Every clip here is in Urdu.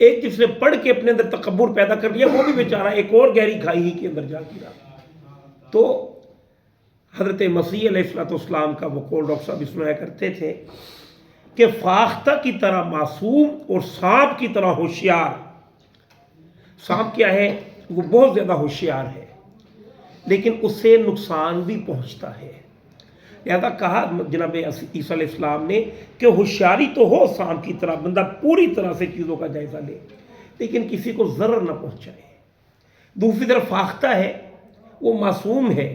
ایک جس نے پڑھ کے اپنے اندر تکبر پیدا کر لیا وہ بھی بیچارہ ایک اور گہری کھائی ہی کے اندر جا گرا۔ تو حضرت مسیح علیہ السلام کا وہ قول ڈاکٹر صاحب سنایا کرتے تھے کہ فاختہ کی طرح معصوم اور سانپ کی طرح ہوشیار۔ سانپ کیا ہے؟ وہ بہت زیادہ ہوشیار ہے لیکن اس سے نقصان بھی پہنچتا ہے، لہذا کہا جناب عیسیٰ علیہ السلام نے کہ ہوشیاری تو ہو سانپ کی طرح، بندہ پوری طرح سے چیزوں کا جائزہ لے لیکن کسی کو ضرر نہ پہنچائے۔ دوسری طرف فاختہ ہے، وہ معصوم ہے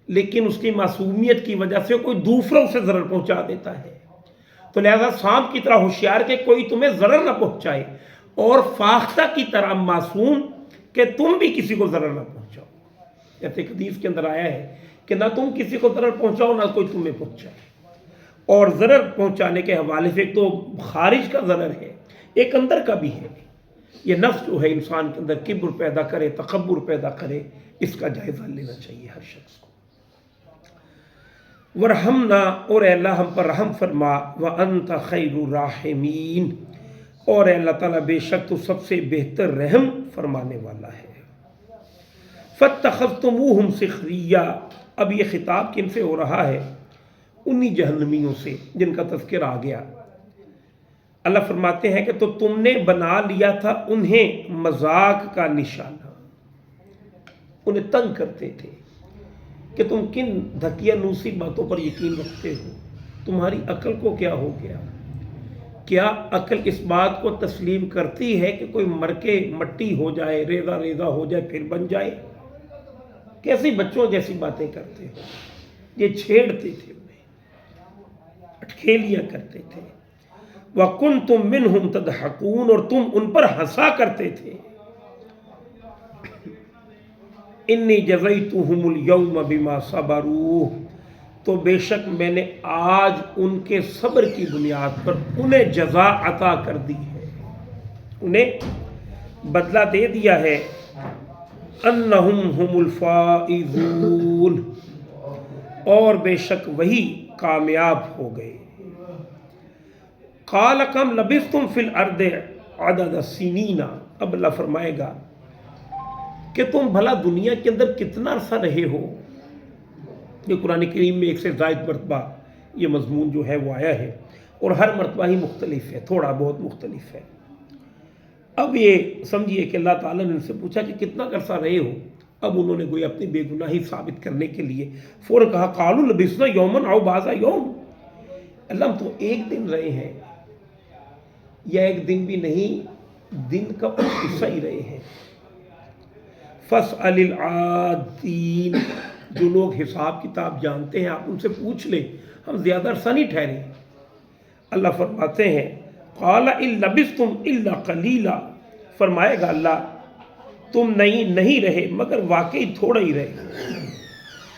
لیکن اس کی معصومیت کی وجہ سے کوئی دوسروں سے ضرر پہنچا دیتا ہے، تو لہذا سانپ کی طرح ہوشیار کہ کوئی تمہیں ضرر نہ پہنچائے، اور فاختہ کی طرح معصوم کہ تم بھی کسی کو ضرر نہ پہنچاؤ۔ جیسے ایک حدیث کے اندر آیا ہے کہ نہ تم کسی کو ضرر پہنچاؤ نہ کوئی تمہیں پہنچائے۔ اور ضرر پہنچانے کے حوالے سے ایک تو خارج کا ضرر ہے، ایک اندر کا بھی ہے۔ یہ نفس جو ہے انسان کے اندر کبر پیدا کرے، تکبر پیدا کرے، اس کا جائزہ لینا چاہیے ہر شخص کو۔ ورحمنا، اور اے اللہ ہم پر رحم فرما، وانت خیر الراحمین، اور اے اللہ تعالیٰ بے شک تو سب سے بہتر رحم فرمانے والا ہے۔ فاتخذتموہم سخریہ، اب یہ خطاب کن سے ہو رہا ہے؟ انہی جہنمیوں سے جن کا تذکر آ گیا۔ اللہ فرماتے ہیں کہ تو تم نے بنا لیا تھا انہیں مذاق کا نشانہ، انہیں تنگ کرتے تھے کہ تم کن دھکیا نوسی باتوں پر یقین رکھتے ہو، تمہاری عقل کو کیا ہو گیا؟ کیا عقل اس بات کو تسلیم کرتی ہے کہ کوئی مر کے مٹی ہو جائے، ریزہ ریزہ ہو جائے پھر بن جائے؟ کیسی بچوں جیسی باتیں کرتے ہو؟ یہ چھیڑتے تھے، انہیں اٹکھیلیاں کرتے تھے۔ وَكُنْتُم مِّنْهُمْ تَضْحَكُونَ، اور تم ان پر ہنسا کرتے تھے۔ انی جزیتہم اليوم بما صبروا، تو بے شک میں نے آج ان کے صبر کی بنیاد پر انہیں جزا عطا کر دی ہے، انہیں بدلہ دے دیا ہے۔ انہم ہم الفائزون، اور بے شک وہی کامیاب ہو گئے۔ قال کم لبثتم فی الارض عدد السنین، اب اللہ فرمائے گا کہ تم بھلا دنیا کے اندر کتنا عرصہ رہے ہو۔ یہ قرآن کریم میں ایک سے زائد مرتبہ یہ مضمون جو ہے وہ آیا ہے، اور ہر مرتبہ ہی مختلف ہے، تھوڑا بہت مختلف ہے۔ اب یہ سمجھیے کہ اللہ تعالیٰ نے ان سے پوچھا کہ کتنا عرصہ رہے ہو، اب انہوں نے کوئی اپنی بے گناہی ثابت کرنے کے لیے فوراً کہا قالوا لبثنا یوما او بعض یوم، اللہ ہم تو ایک دن رہے ہیں، یا ایک دن بھی نہیں، دن کا حصہ ہی رہے ہیں۔ فاسأل العادین، جو لوگ حساب کتاب جانتے ہیں آپ ان سے پوچھ لیں، ہم زیادہ عرصہ نہیں ٹھہرے۔ اللہ فرماتے ہیں قال ان لبثتم الا قلیلا، فرمائے گا اللہ تم نہیں رہے مگر واقعی تھوڑا ہی رہے۔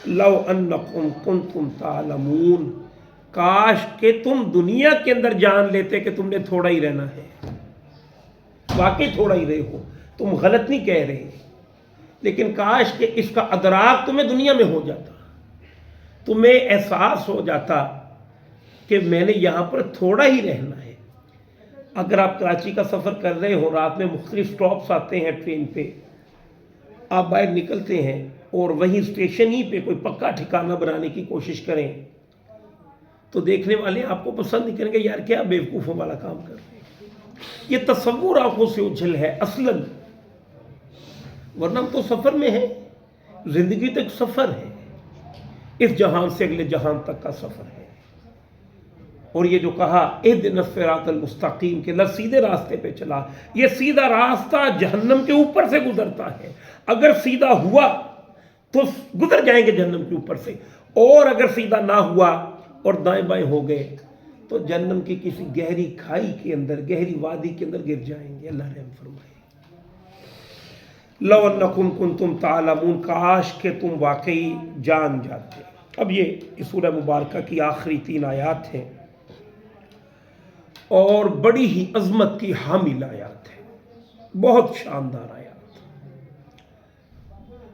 لو انکم کنتم تعلمون، کاش کہ تم دنیا کے اندر جان لیتے کہ تم نے تھوڑا ہی رہنا ہے، واقعی تھوڑا ہی رہے ہو، تم غلط نہیں کہہ رہے، لیکن کاش کہ اس کا ادراک تمہیں دنیا میں ہو جاتا، تمہیں احساس ہو جاتا کہ میں نے یہاں پر تھوڑا ہی رہنا ہے۔ اگر آپ کراچی کا سفر کر رہے ہو، رات میں مختلف سٹاپس آتے ہیں ٹرین پہ، آپ باہر نکلتے ہیں اور وہیں اسٹیشن ہی پہ کوئی پکا ٹھکانہ بنانے کی کوشش کریں تو دیکھنے والے آپ کو پسند نہیں کریں گے، یار کیا بیوقوفوں والا کام کر رہے ہیں۔ یہ تصور آنکھوں سے اچھل ہے اصلاً، ورنہ ہم تو سفر میں ہیں، زندگی تو ایک سفر ہے، اس جہان سے اگلے جہان تک کا سفر ہے۔ اور یہ جو کہا اہدنا الصراط المستقیم، کہ اللہ سیدھے راستے پہ چلا، یہ سیدھا راستہ جہنم کے اوپر سے گزرتا ہے، اگر سیدھا ہوا تو گزر جائیں گے جہنم کے اوپر سے، اور اگر سیدھا نہ ہوا اور دائیں بائیں ہو گئے تو جہنم کی کسی گہری کھائی کے اندر، گہری وادی کے اندر گر جائیں گے۔ اللہ رحم فرمائے۔ لو انکم کنتم تعلمون، کاش کہ تم واقعی جان جاتے۔ اب یہ اس سورہ مبارکہ کی آخری 3 آیات ہیں اور بڑی ہی عظمت کی حامل آیات ہیں، بہت شاندار آیات۔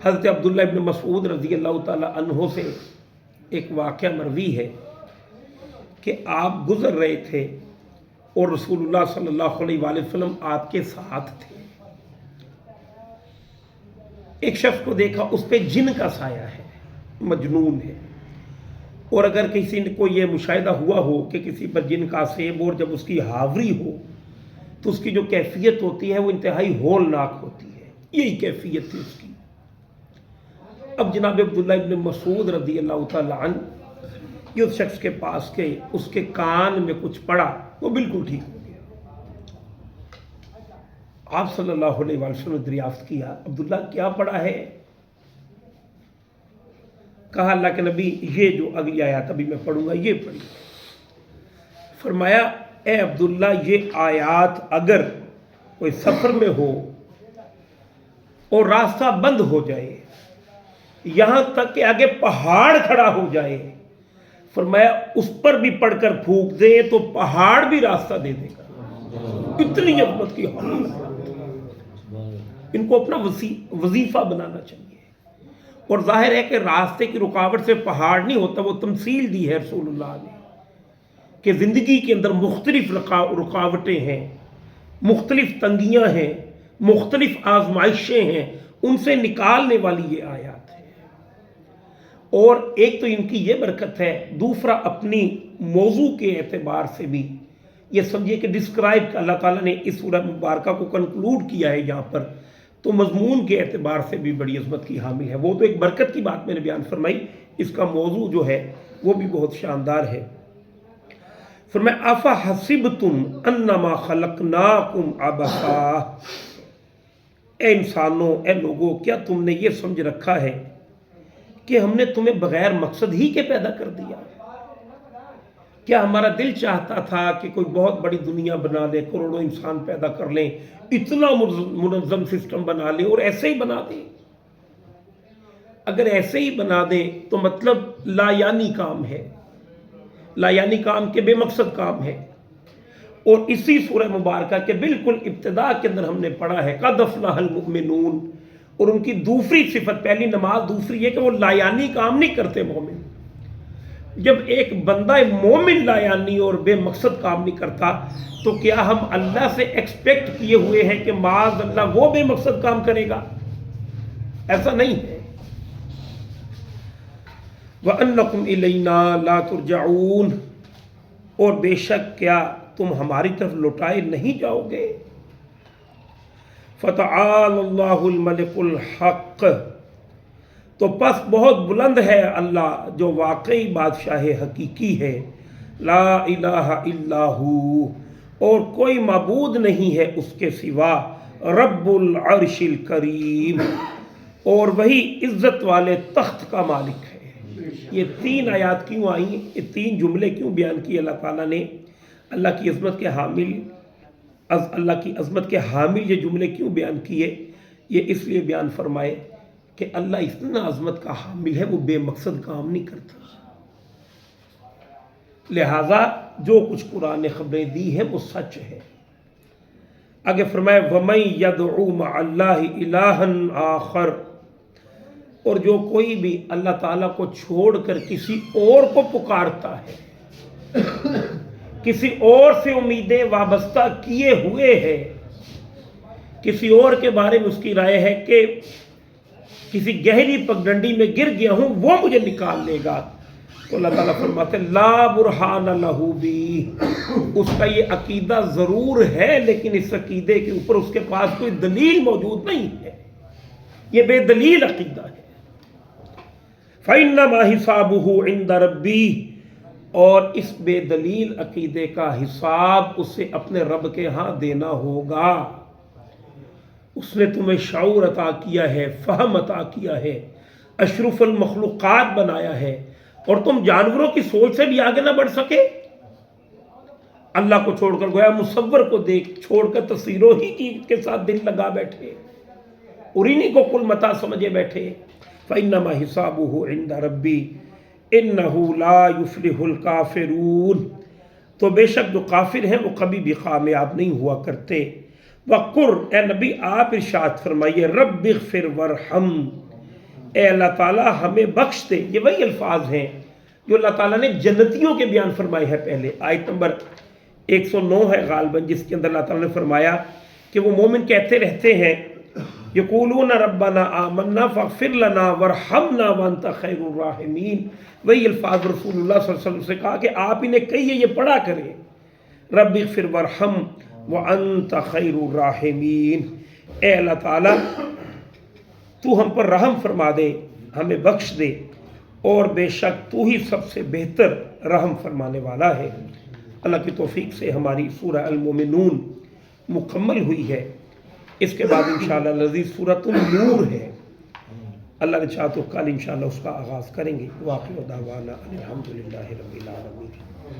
حضرت عبداللہ ابن مسعود رضی اللہ تعالی عنہ سے ایک واقعہ مروی ہے کہ آپ گزر رہے تھے اور رسول اللہ صلی اللہ علیہ وآلہ وسلم آپ کے ساتھ تھے۔ ایک شخص کو دیکھا، اس پہ جن کا سایہ ہے، مجنون ہے، اور اگر کسی کو یہ مشاہدہ ہوا ہو کہ کسی پر جن کا سیب اور جب اس کی حاوری ہو تو اس کی جو کیفیت ہوتی ہے وہ انتہائی ہولناک ہوتی ہے، یہی کیفیت تھی اس کی۔ اب جناب عبداللہ ابن مسعود رضی اللہ تعالی عنہ یہ اس شخص کے پاس گئے، اس کے کان میں کچھ پڑا، وہ بالکل ٹھیک ہو گیا۔ آپ صلی اللہ علیہ وسلم نے دریافت کیا، عبداللہ کیا پڑا ہے؟ کہا اللہ کے نبی یہ جو اگلی آیات ابھی میں پڑھوں گا یہ پڑھی۔ فرمایا اے عبداللہ یہ آیات اگر کوئی سفر میں ہو اور راستہ بند ہو جائے، یہاں تک کہ آگے پہاڑ کھڑا ہو جائے، فرمایا اس پر بھی پڑھ کر پھونک دے تو پہاڑ بھی راستہ دے دے گا۔ اتنی عظمت کی حالت، ان کو اپنا وظیفہ بنانا چاہیے۔ اور ظاہر ہے کہ راستے کی رکاوٹ سے پہاڑ نہیں ہوتا، وہ تمثیل دی ہے رسول اللہ نے کہ زندگی کے اندر مختلف رکاوٹیں ہیں، مختلف تنگیاں ہیں، مختلف آزمائشیں ہیں، ان سے نکالنے والی یہ آیات ہے۔ اور ایک تو ان کی یہ برکت ہے، دوسرا اپنی موضوع کے اعتبار سے بھی یہ سمجھیے کہ ڈسکرائب اللہ تعالیٰ نے اس سورہ مبارکہ کو کنکلوڈ کیا ہے یہاں پر، تو مضمون کے اعتبار سے بھی بڑی عظمت کی حامل ہے۔ وہ تو ایک برکت کی بات میں نے بیان فرمائی، اس کا موضوع جو ہے وہ بھی بہت شاندار ہے۔ فرمایا افحسبتم انما خلقناکم عبثا، اے انسانوں، اے لوگوں، کیا تم نے یہ سمجھ رکھا ہے کہ ہم نے تمہیں بغیر مقصد ہی کے پیدا کر دیا؟ کیا ہمارا دل چاہتا تھا کہ کوئی بہت بڑی دنیا بنا لے، کروڑوں انسان پیدا کر لیں، اتنا منظم سسٹم بنا لیں اور ایسے ہی بنا دیں؟ اگر ایسے ہی بنا دیں تو مطلب لا یعنی کام ہے، لا یعنی کام کے بے مقصد کام ہے۔ اور اسی سورہ مبارکہ کے بالکل ابتدا کے اندر ہم نے پڑھا ہے قد افلح المؤمنون، اور ان کی دوسری صفت، پہلی نماز، دوسری یہ کہ وہ لا یعنی کام نہیں کرتے مومن۔ جب ایک بندہ مومن لا یعنی اور بے مقصد کام نہیں کرتا تو کیا ہم اللہ سے ایکسپیکٹ کیے ہوئے ہیں کہ معاذ اللہ وہ بے مقصد کام کرے گا؟ ایسا نہیں ہے۔ وَأَنَّكُمْ إِلَيْنَا لَا تُرْجَعُونَ، اور بے شک کیا تم ہماری طرف لوٹائے نہیں جاؤ گے۔ فَتَعَالَى اللَّهُ الْمَلِكُ الْحَقِّ، تو پس بہت بلند ہے اللہ جو واقعی بادشاہ حقیقی ہے، لا الہ الا ہو، اور کوئی معبود نہیں ہے اس کے سوا، رب العرش الکریم، اور وہی عزت والے تخت کا مالک ہے۔ یہ تین آیات کیوں آئیں، یہ تین جملے کیوں بیان کیے اللہ تعالیٰ نے؟ اللہ کی عظمت کے حامل، اللہ کی عظمت کے حامل یہ جملے کیوں بیان کیے؟ یہ اس لیے بیان فرمائے کہ اللہ اتنا عظمت کا حامل ہے، وہ بے مقصد کام نہیں کرتا۔ لہذا جو کچھ قرآن نے خبریں دی ہے وہ سچ ہے۔ آگے فرمائے وَمَن يَدْعُو مَعَ اللَّهِ إِلَٰهًا آخر، اور جو کوئی بھی اللہ تعالیٰ کو چھوڑ کر کسی اور کو پکارتا ہے، کسی اور سے امیدیں وابستہ کیے ہوئے ہے، کسی اور کے بارے میں اس کی رائے ہے کہ کسی گہری پگڈنڈی میں گر گیا ہوں وہ مجھے نکال لے گا، تو اللہ تعالیٰ فرماتے ہیں لا برہان لہ بی، اس کا یہ عقیدہ ضرور ہے لیکن اس عقیدے کے اوپر اس کے پاس کوئی دلیل موجود نہیں ہے، یہ بے دلیل عقیدہ ہے۔ فَإِنَّمَا حِسَابُهُ عِنْدَ رَبِّهِ، اور اس بے دلیل عقیدے کا حساب اسے اپنے رب کے ہاں دینا ہوگا۔ اس نے تمہیں شعور عطا کیا ہے، فہم عطا کیا ہے، اشرف المخلوقات بنایا ہے، اور تم جانوروں کی سوچ سے بھی آگے نہ بڑھ سکے؟ اللہ کو چھوڑ کر گویا مصور کو دیکھ چھوڑ کر تصویروں ہی کے ساتھ دل لگا بیٹھے اور انہی کو کل متاع سمجھے بیٹھے۔ فَإِنَّمَا حِسَابُهُ عِنْدَ رَبِّي إِنَّهُ لَا يُفْلِحُ الْكَافِرُونَ، تو بے شک جو کافر ہیں وہ کبھی بھی کامیاب نہیں ہوا کرتے۔ وَقُرْ، اے نبی آپ ارشاد فرمائیے، رب اغفر وارحم، اے اللہ تعالیٰ ہمیں بخش دے۔ یہ وہی الفاظ ہیں جو اللہ تعالیٰ نے جنتیوں کے بیان فرمائے ہیں پہلے، آیت نمبر 109 ہے غالباً، جس کے اندر اللہ تعالیٰ نے فرمایا کہ وہ مومن کہتے رہتے ہیں یقولون ربنا آمنا فاغفر لنا ورحمنا وانت خیر الراحمین. وہی الفاظ رسول اللہ صلی اللہ علیہ وسلم سے کہا کہ آپ انہیں کہیے، یہ پڑھا کریں، رب اغفر وارحم وانت خیر الراحمین. اے اللہ تعالیٰ تو ہم پر رحم فرما دے، ہمیں بخش دے، اور بے شک تو ہی سب سے بہتر رحم فرمانے والا ہے. اللہ کی توفیق سے ہماری سورہ المومنون مکمل ہوئی ہے. اس کے بعد انشاءاللہ لذیذ سورۃ النور ہے. اللہ نے چاہا تو کل انشاءاللہ اس کا آغاز کریں گے. واخر دعوانا الحمدللہ رب العالمین.